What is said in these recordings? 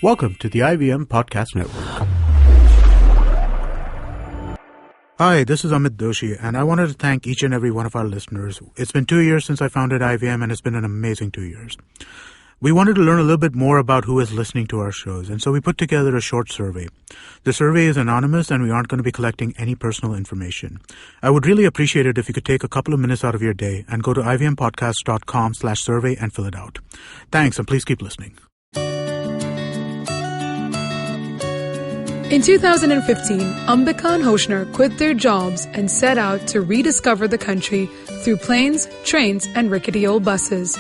Welcome to the IVM Podcast Network. Hi, this is Amit Doshi, and I wanted to thank each and every one of our listeners. It's been 2 years since I founded IVM, and it's been an amazing 2 years. We wanted to learn a little bit more about who is listening to our shows, and so we put together a short survey. The survey is anonymous, and we aren't going to be collecting any personal information. I would really appreciate it if you could take a couple of minutes out of your day and go to ivmpodcast.com/survey and fill it out. Thanks, and please keep listening. In 2015, Ambika and Hoshner quit their jobs and set out to rediscover the country through planes, trains, and rickety old buses.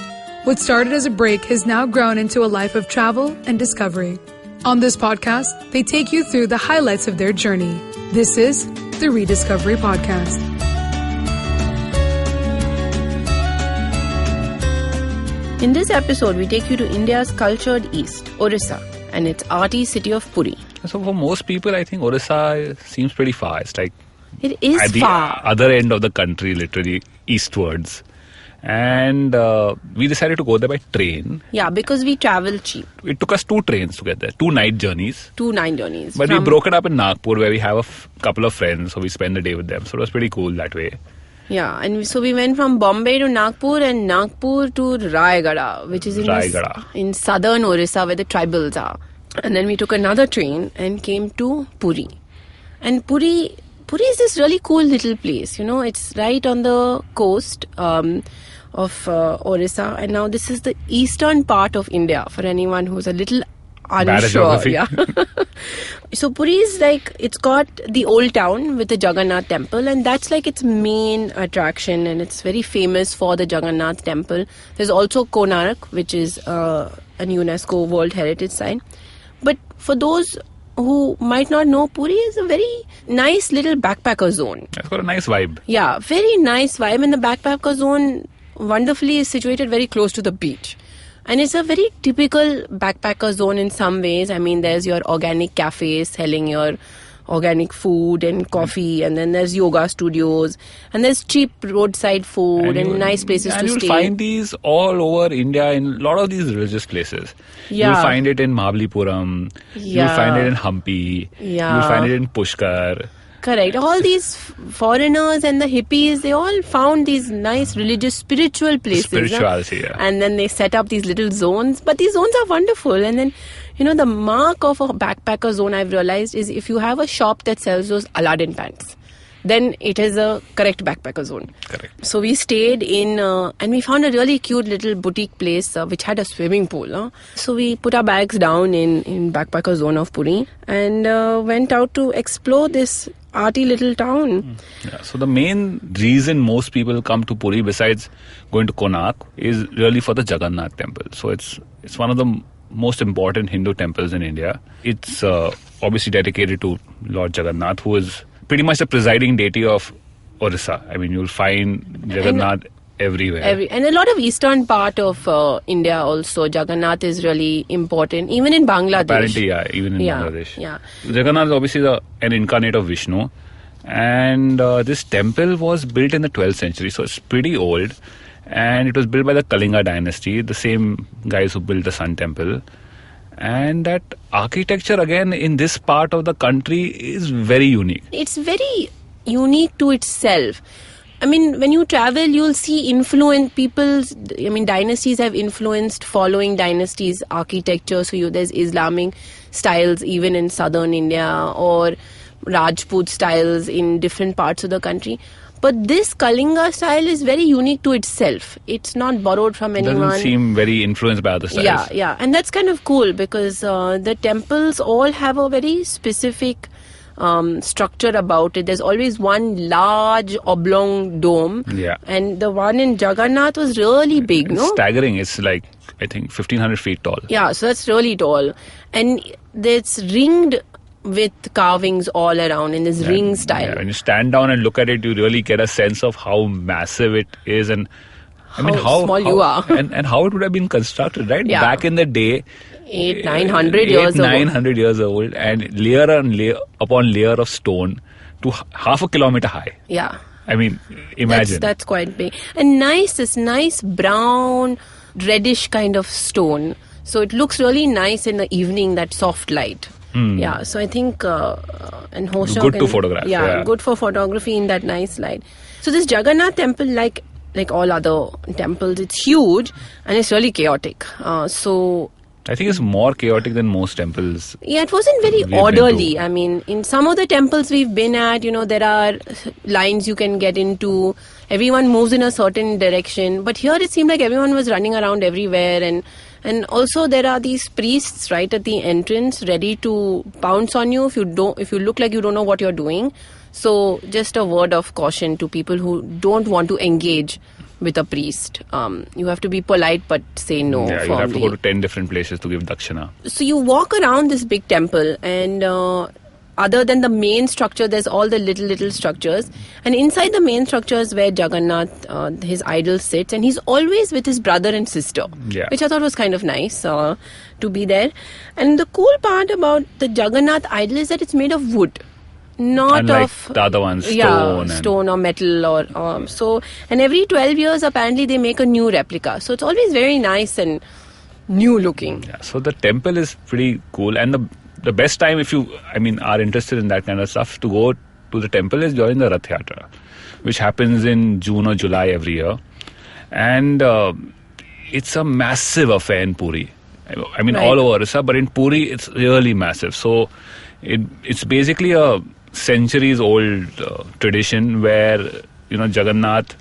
What started as a break has now grown into a life of travel and discovery. On this podcast, they take you through the highlights of their journey. This is the Rediscovery Podcast. In this episode, we take you to India's cultured east, Orissa, and its arty city of Puri. So for most people, I think Orissa seems pretty far. It's like it is at the far. Other end of the country, literally eastwards. And we decided to go there by train. Yeah, because we travel cheap. It took us 2 trains to get there, 2 night journeys. 2 night journeys. But we broke it up in Nagpur, where we have a couple of friends, so we spend the day with them. So it was pretty cool that way. Yeah, and so we went from Bombay to Nagpur and Nagpur to Rayagada, which is in southern Orissa where the tribals are. And then we took another train and came to Puri. And Puri is this really cool little place. You know, it's right on the coast of Orissa. And now this is the eastern part of India for anyone who's a little unsure. Yeah. So Puri is it's got the old town with the Jagannath temple, and that's like its main attraction, and it's very famous for the Jagannath temple. There's also Konark, which is an UNESCO World Heritage Site. But for those who might not know, Puri is a very nice little backpacker zone. It's got a nice vibe. Yeah, very nice vibe. And the backpacker zone wonderfully is situated very close to the beach. And it's a very typical backpacker zone in some ways. I mean, there's your organic cafes selling your organic food and coffee, and then there's yoga studios, and there's cheap roadside food and nice places to stay. And you'll find these all over India in a lot of these religious places. Yeah. You'll find it in Mahabalipuram. Yeah. You'll find it in Hampi. Yeah. You'll find it in Pushkar. Correct. All these foreigners and the hippies, they all found these nice religious, spiritual places. Spirituality, yeah. And then they set up these little zones. But these zones are wonderful. And then, you know, the mark of a backpacker zone, I've realized, is if you have a shop that sells those Aladdin pants, then it is a correct backpacker zone. Correct. So we stayed in, and we found a really cute little boutique place which had a swimming pool. So we put our bags down in backpacker zone of Puri and went out to explore this arty little town. Yeah, so the main reason most people come to Puri, besides going to Konark, is really for the Jagannath temple. So it's one of the most important Hindu temples in India. It's obviously dedicated to Lord Jagannath, who is pretty much the presiding deity of Orissa. I mean, you'll find Jagannath everywhere. And a lot of eastern part of India also, Jagannath is really important. Even in Bangladesh. Apparently, yeah, even in Bangladesh. Yeah. Jagannath is obviously an incarnate of Vishnu. And this temple was built in the 12th century, so it's pretty old. And it was built by the Kalinga dynasty, the same guys who built the Sun Temple. And that architecture, again, in this part of the country is very unique. It's very unique to itself. I mean, when you travel, you'll see dynasties have influenced following dynasties' architecture. So there's Islamic styles even in southern India, or Rajput styles in different parts of the country. But this Kalinga style is very unique to itself. It's not borrowed from anyone. It doesn't seem very influenced by other styles. Yeah. And that's kind of cool because the temples all have a very specific structure about it. There's always one large oblong dome. Yeah. And the one in Jagannath was really big, It's staggering. It's like, I think, 1,500 feet tall. Yeah, so that's really tall. And it's ringed with carvings all around in this ring style. Yeah, when you stand down and look at it, you really get a sense of how massive it is and how small you are. and how it would have been constructed, right? Yeah. Back in the day, 900 years old. 900 years old, and layer upon layer of stone to half a kilometer high. Yeah. I mean, imagine. That's quite big. And this nice brown, reddish kind of stone. So it looks really nice in the evening, that soft light. Yeah, so I think and Hoshak good to photograph. Yeah, good for photography in that nice light. So this Jagannath temple, like all other temples, it's huge and it's really chaotic. So I think it's more chaotic than most temples. yeah, it wasn't very we've been orderly. to. I mean, in some of the temples we've been at, there are lines you can get into. Everyone moves in a certain direction. But here it seemed like everyone was running around everywhere, and also there are these priests right at the entrance ready to pounce on you if you look like you don't know what you're doing. So just a word of caution to people who don't want to engage with a priest. You have to be polite but say no. Yeah, you firmly. have to go to 10 different places to give dakshina. So you walk around this big temple, and other than the main structure, there's all the little structures. And inside the main structure is where Jagannath, his idol, sits. And he's always with his brother and sister, Yeah. which I thought was kind of nice to be there. And the cool part about the Jagannath idol is that it's made of wood. Not Unlike of the other ones, stone or metal or so. And every 12 years, apparently, they make a new replica. So it's always very nice and new looking. Yeah, so the temple is pretty cool, and the best time if you, are interested in that kind of stuff to go to the temple is during the Rath Yatra, which happens in June or July every year, and it's a massive affair in Puri. Right. All over Orissa, but in Puri it's really massive. So it's basically a centuries-old tradition where Jagannath,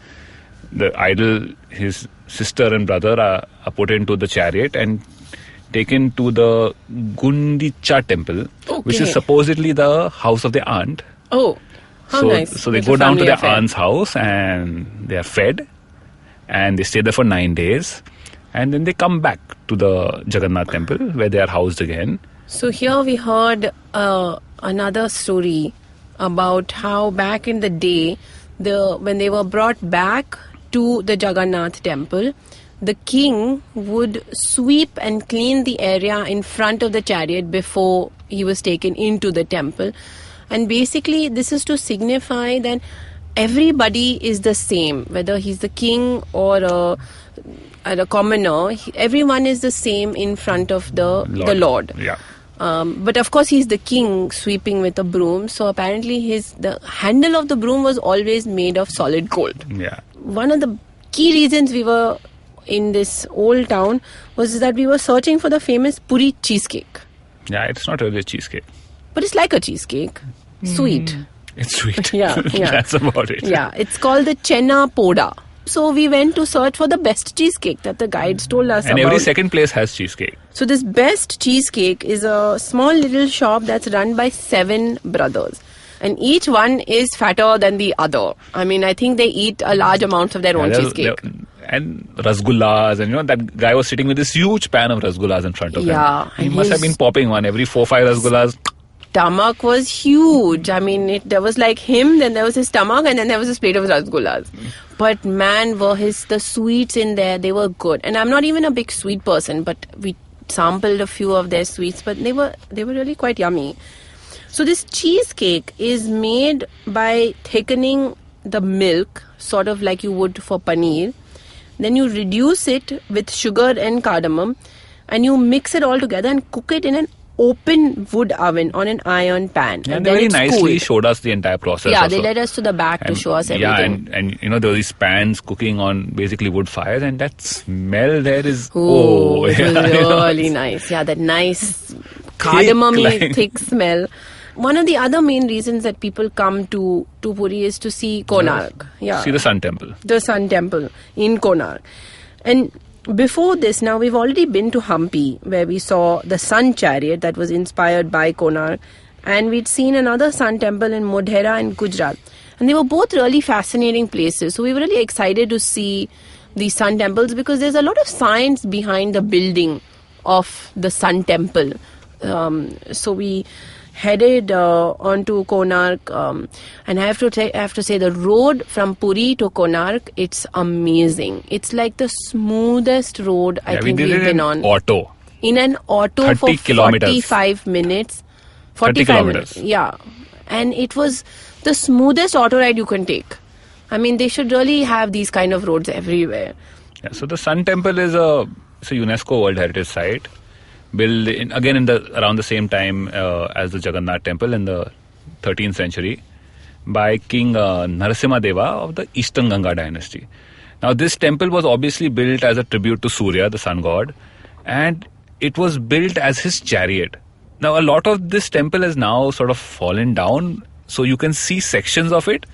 the idol, his sister and brother are put into the chariot and taken to the Gundicha temple, which is supposedly the house of their aunt. Oh, how nice. So they It's go a down to family their affair. aunt's house and they are fed, and they stay there for 9 days, and then they come back to the Jagannath temple where they are housed again. So here we heard another story about how back in the day, when they were brought back to the Jagannath temple, the king would sweep and clean the area in front of the chariot before he was taken into the temple. And basically this is to signify that everybody is the same, whether he's the king or a commoner, everyone is the same in front of the Lord. Yeah. But of course he's the king sweeping with a broom, so apparently the handle of the broom was always made of solid gold. Yeah. One of the key reasons we were in this old town was that we were searching for the famous Puri cheesecake. Yeah, it's not really a cheesecake. But it's like a cheesecake. Sweet. It's sweet. Yeah. That's about it. Yeah, it's called the Chenna Poda. So we went to search for the best cheesecake that the guides told us And about. every second place has cheesecake. So this best cheesecake is a small little shop that's run by 7 brothers. And each one is fatter than the other. I think they eat a large amount of their own cheesecake. And rasgullas, and that guy was sitting with this huge pan of rasgullas in front of him. Yeah, He and must have his been popping one every 4-5 rasgullas. Stomach was huge. There was like him, then there was his stomach, and then there was his plate of rasgullas. But man, the sweets in there, they were good. And I'm not even a big sweet person, but we sampled a few of their sweets, but they were really quite yummy. So this cheesecake is made by thickening the milk, sort of like you would for paneer. Then you reduce it with sugar and cardamom, and you mix it all together and cook it in an open wood oven on an iron pan. And then they very it's nicely cooled. showed us the entire process. Yeah, also. they led us to the back to show us everything. Yeah, and there were these pans cooking on basically wood fires, and that smell there is It was yeah, really nice. Yeah, that nice cardamom-y, thick smell. One of the other main reasons that people come to Puri is to see Konark. Yeah, See the Sun Temple. the Sun Temple in Konark. And before this, now we've already been to Hampi, where we saw the Sun Chariot that was inspired by Konark, and we'd seen another Sun Temple in Modhera in Gujarat. And they were both really fascinating places. So we were really excited to see these Sun Temples because there's a lot of science behind the building of the Sun Temple. So we headed onto Konark, and I have to say the road from Puri to Konark, it's amazing. It's like the smoothest road I think we did we've it been in on. auto. In an auto 30 for kilometers. 45 minutes. 30 minutes. kilometers. Yeah. And it was the smoothest auto ride you can take. They should really have these kind of roads everywhere. Yeah, so the Sun Temple is a It's a UNESCO World Heritage Site, built around the same time as the Jagannath Temple in the 13th century by King Narasimha Deva of the Eastern Ganga dynasty. Now, this temple was obviously built as a tribute to Surya, the sun god, and it was built as his chariot. Now, a lot of this temple has now sort of fallen down, so you can see sections of it,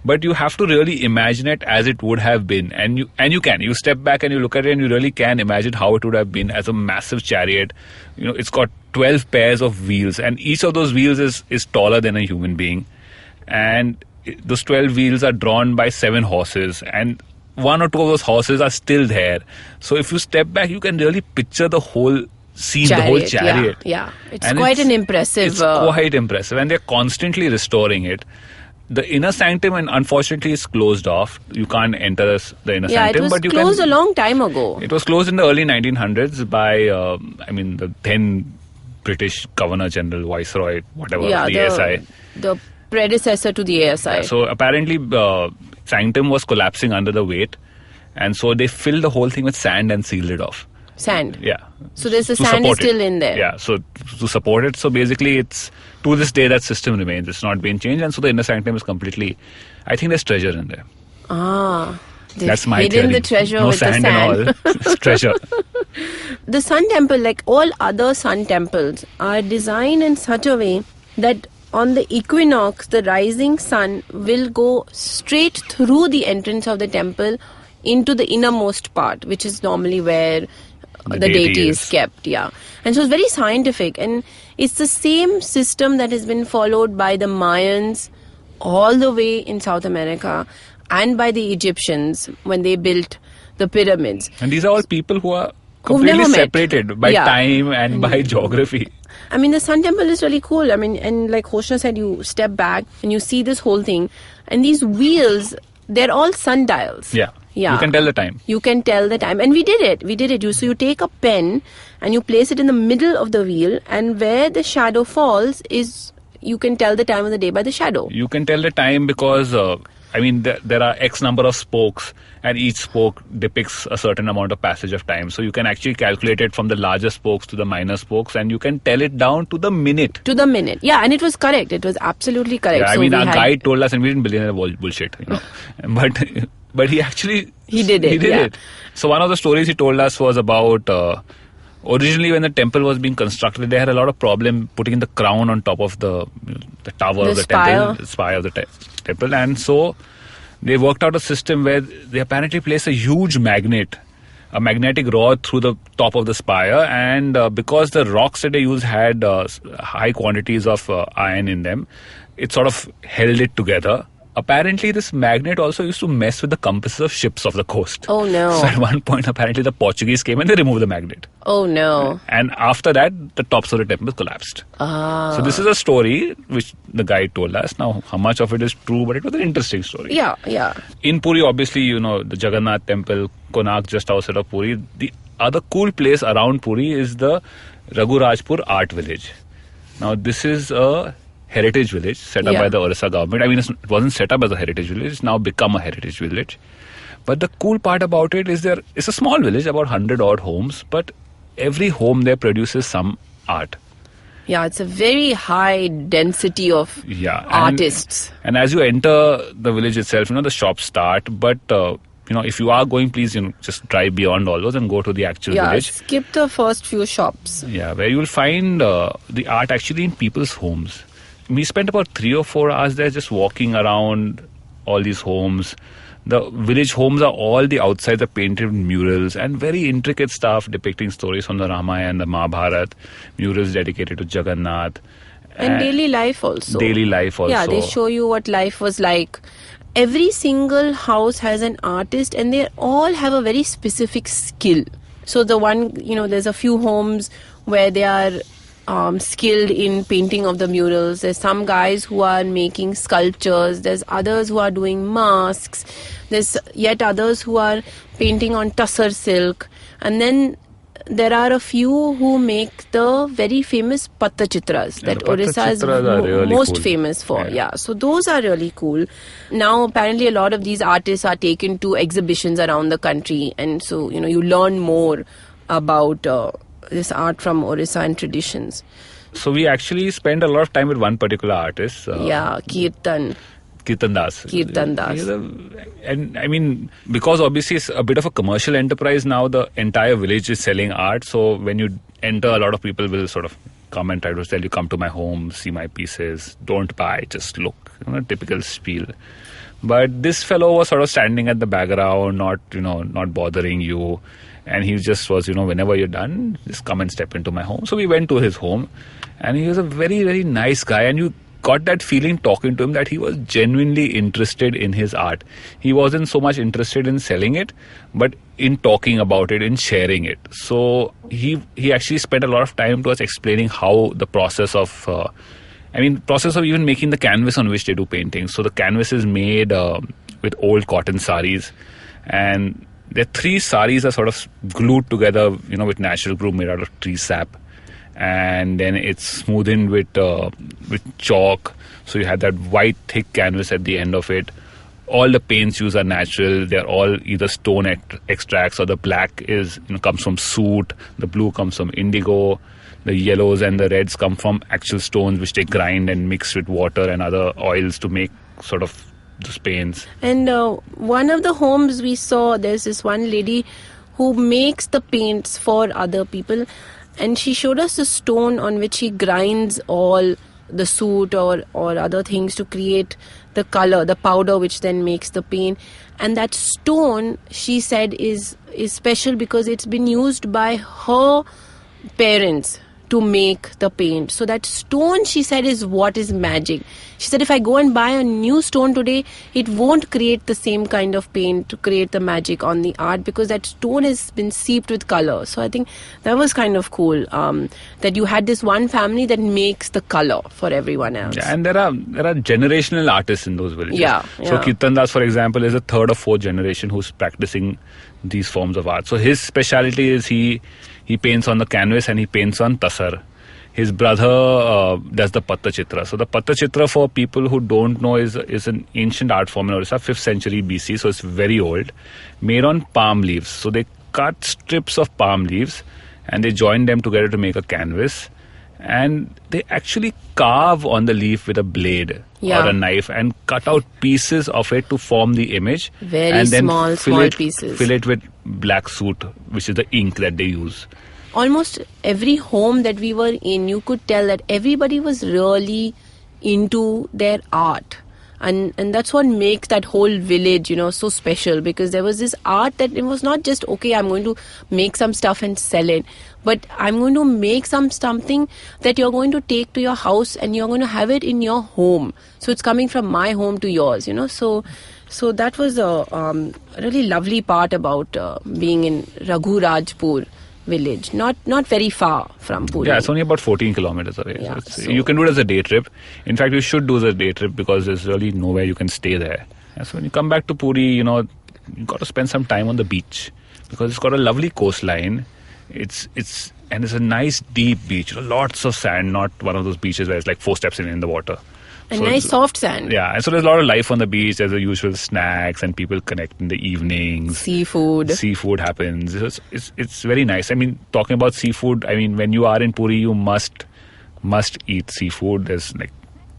but you have to really imagine it as it would have been. And you step back and you look at it and you really can imagine how it would have been as a massive chariot. It's got 12 pairs of wheels, and each of those wheels is taller than a human being. And those 12 wheels are drawn by 7 horses, and 1 or 2 of those horses are still there. So if you step back, you can really picture the whole scene, the whole chariot. Yeah. It's quite impressive. It's quite impressive, and they're constantly restoring it. The inner sanctum, and unfortunately, is closed off. You can't enter the inner sanctum. It was closed a long time ago. It was closed in the early 1900s by, the then British Governor General, Viceroy, whatever, the ASI. The predecessor to the ASI. Yeah, so apparently, sanctum was collapsing under the weight, and so they filled the whole thing with sand and sealed it off. Sand? Yeah. So there's the sand is still in there? Yeah, so to support it. So basically, it's to this day that system remains. It's not been changed, and so the inner sanctum is completely. I think there's treasure in there. That's my hidden theory. The treasure no with sand the sand. and all. It's treasure. The Sun Temple, like all other Sun Temples, are designed in such a way that on the equinox, the rising sun will go straight through the entrance of the temple into the innermost part, which is normally where the deity is kept. Yeah. And so it's very scientific, and it's the same system that has been followed by the Mayans all the way in South America and by the Egyptians when they built the pyramids. And these are all people who are completely separated by time and by geography. I mean, the Sun Temple is really cool. I mean, and like Hoshna said, you step back and you see this whole thing, and these wheels, they're all sundials. Yeah. You can tell the time. You can tell the time. And we did it. So you take a pen and you place it in the middle of the wheel, and where the shadow falls is, you can tell the time of the day by the shadow. You can tell the time because, there are X number of spokes, and each spoke depicts a certain amount of passage of time. So you can actually calculate it from the larger spokes to the minor spokes, and you can tell it down to the minute. To the minute. Yeah, and it was correct. It was absolutely correct. Yeah, our guide told us, and we didn't believe in the bullshit, But he actually... He did it. So one of the stories he told us was about... originally, when the temple was being constructed, they had a lot of problem putting the crown on top of the tower of the temple, the spire of the temple. And so they worked out a system where they apparently placed a huge a magnetic rod through the top of the spire. And because the rocks that they used had high quantities of iron in them, it sort of held it together. Apparently, this magnet also used to mess with the compasses of ships off the coast. Oh, no. So at one point, apparently, the Portuguese came and they removed the magnet. Oh, no. And after that, the tops of the temple collapsed. So this is a story which the guide told us. Now, how much of it is true, but it was an interesting story. Yeah. In Puri, obviously, the Jagannath temple, Konark, just outside of Puri. The other cool place around Puri is the Raghurajpur Art Village. Now, this is a heritage village set up by the Orissa government. I mean, it wasn't set up as a heritage village. It's now become a heritage village. But the cool part about it is it's a small village, about 100 odd homes, but every home there produces some art. Yeah, it's a very high density of artists. And as you enter the village itself, the shops start. But, if you are going, please, just drive beyond all those and go to the actual village. Skip the first few shops. Yeah, where you will find the art actually in people's homes. We spent about 3 or 4 hours there just walking around all these homes. The village homes are all the outsides are painted murals and very intricate stuff depicting stories from the Ramayana and the Mahabharata, murals dedicated to Jagannath. And daily life also. Yeah, they show you what life was like. Every single house has an artist, and they all have a very specific skill. So the one, there's a few homes where they are skilled in painting of the murals. There's some guys who are making sculptures. There's others who are doing masks. There's yet others who are painting on tussar silk. And then there are a few who make the very famous Pattachitras that Orissa is really most famous for. Yeah, so those are really cool. Now, apparently, a lot of these artists are taken to exhibitions around the country. And so, you learn more about this art from Orissa and traditions. So we actually spent a lot of time with one particular artist. Kirtan. Kirtan Das. Kirtan Das. And I mean, because obviously it's a bit of a commercial enterprise now, the entire village is selling art. So when you enter, a lot of people will sort of come and try to tell you, come to my home, see my pieces, don't buy, just look. Typical spiel. But this fellow was sort of standing at the background, not bothering you. And he just was, whenever you're done, just come and step into my home. So we went to his home, and he was a very, very nice guy. And you got that feeling talking to him that he was genuinely interested in his art. He wasn't so much interested in selling it, but in talking about it, in sharing it. So he actually spent a lot of time to us explaining how the process of even making the canvas on which they do paintings. So the canvas is made with old cotton saris, and the 3 saris are sort of glued together, with natural glue made out of tree sap. And then it's smoothened with chalk. So you have that white thick canvas at the end of it. All the paints used are natural. They're all either stone extracts, or the black comes from soot. The blue comes from indigo. The yellows and the reds come from actual stones, which they grind and mix with water and other oils to make sort of those paints. And one of the homes we saw, there's this one lady who makes the paints for other people. And she showed us a stone on which she grinds all the soot or other things to create the color, the powder, which then makes the paint. And that stone, she said, is special because it's been used by her parents to make the paint. So that stone, she said, is what is magic. She said, if I go and buy a new stone today, it won't create the same kind of paint to create the magic on the art, because that stone has been seeped with color. So I think that was kind of cool, that you had this one family that makes the color for everyone else. Yeah, and there are generational artists in those villages. Yeah. So Kirtan Das, for example, is the 3rd or 4th generation who's practicing these forms of art. So his speciality is he paints on the canvas and he paints on tasar. His brother does the Patta Chitra. So the Patta Chitra, for people who don't know, is an ancient art form in Orissa, 5th century BC, so it's very old, made on palm leaves. So they cut strips of palm leaves and they join them together to make a canvas. And they actually carve on the leaf with a blade or a knife and cut out pieces of it to form the image. Very small pieces. Fill it with black soot, which is the ink that they use. Almost every home that we were in, you could tell that everybody was really into their art. And that's what makes that whole village, so special, because there was this art that it was not just, okay, I'm going to make some stuff and sell it, but I'm going to make something that you're going to take to your house and you're going to have it in your home. So it's coming from my home to yours, So that was a really lovely part about being in Raghurajpur village, not very far from Puri. Yeah, it's only about 14 kilometers away. Yeah, so you can do it as a day trip. In fact, you should do it as a day trip because there's really nowhere you can stay there. And so when you come back to Puri, you've got to spend some time on the beach because it's got a lovely coastline. It's a nice deep beach. Lots of sand, not one of those beaches where it's like 4 steps in the water. And nice soft sand. Yeah, and so there's a lot of life on the beach. There's the usual snacks and people connect in the evenings. Seafood happens. It's very nice. I mean, talking about seafood, when you are in Puri, you must eat seafood. There's like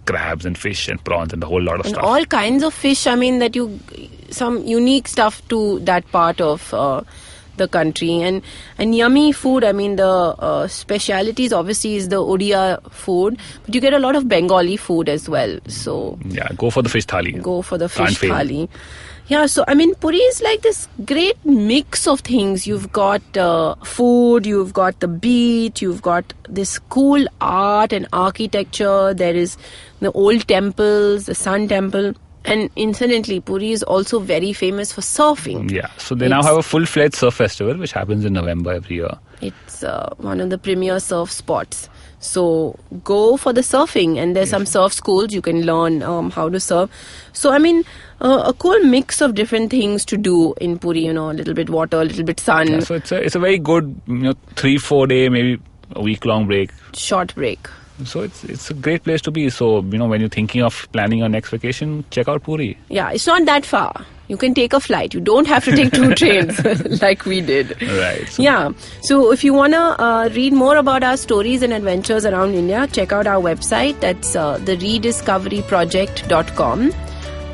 crabs and fish and prawns and a whole lot of stuff. All kinds of fish. Some unique stuff to that part of the country and yummy food. The specialities obviously is the Odia food, but you get a lot of Bengali food as well. So yeah, go for the fish thali. Yeah, so Puri is like this great mix of things. You've got food, you've got the beach, you've got this cool art and architecture. There is the old temples, the Sun Temple. And incidentally, Puri is also very famous for surfing. Yeah, so they now have a full-fledged surf festival which happens in November every year. It's one of the premier surf spots. So go for the surfing, and there's some surf schools you can learn how to surf. So a cool mix of different things to do in Puri. A little bit water, a little bit sun. Yeah, so it's a very good 3-4 day, maybe a week-long break. Short break. So it's a great place to be. So when you're thinking of planning your next vacation, check out Puri. Yeah, it's not that far. You can take a flight. You don't have to take 2 trains like we did. Right. Yeah. So if you want to read more about our stories and adventures around India, check out our website. That's therediscoveryproject.com.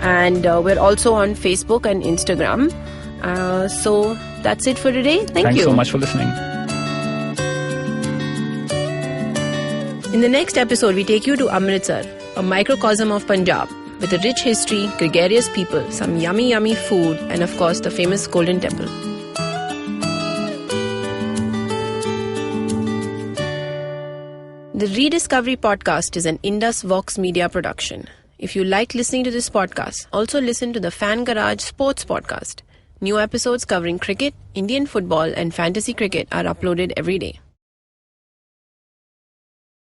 And we're also on Facebook and Instagram. So that's it for today. Thank you. Thanks so much for listening. In the next episode, we take you to Amritsar, a microcosm of Punjab, with a rich history, gregarious people, some yummy, yummy food, and of course, the famous Golden Temple. The Rediscovery Podcast is an Indus Vox Media production. If you like listening to this podcast, also listen to the Fan Garage Sports Podcast. New episodes covering cricket, Indian football, and fantasy cricket are uploaded every day.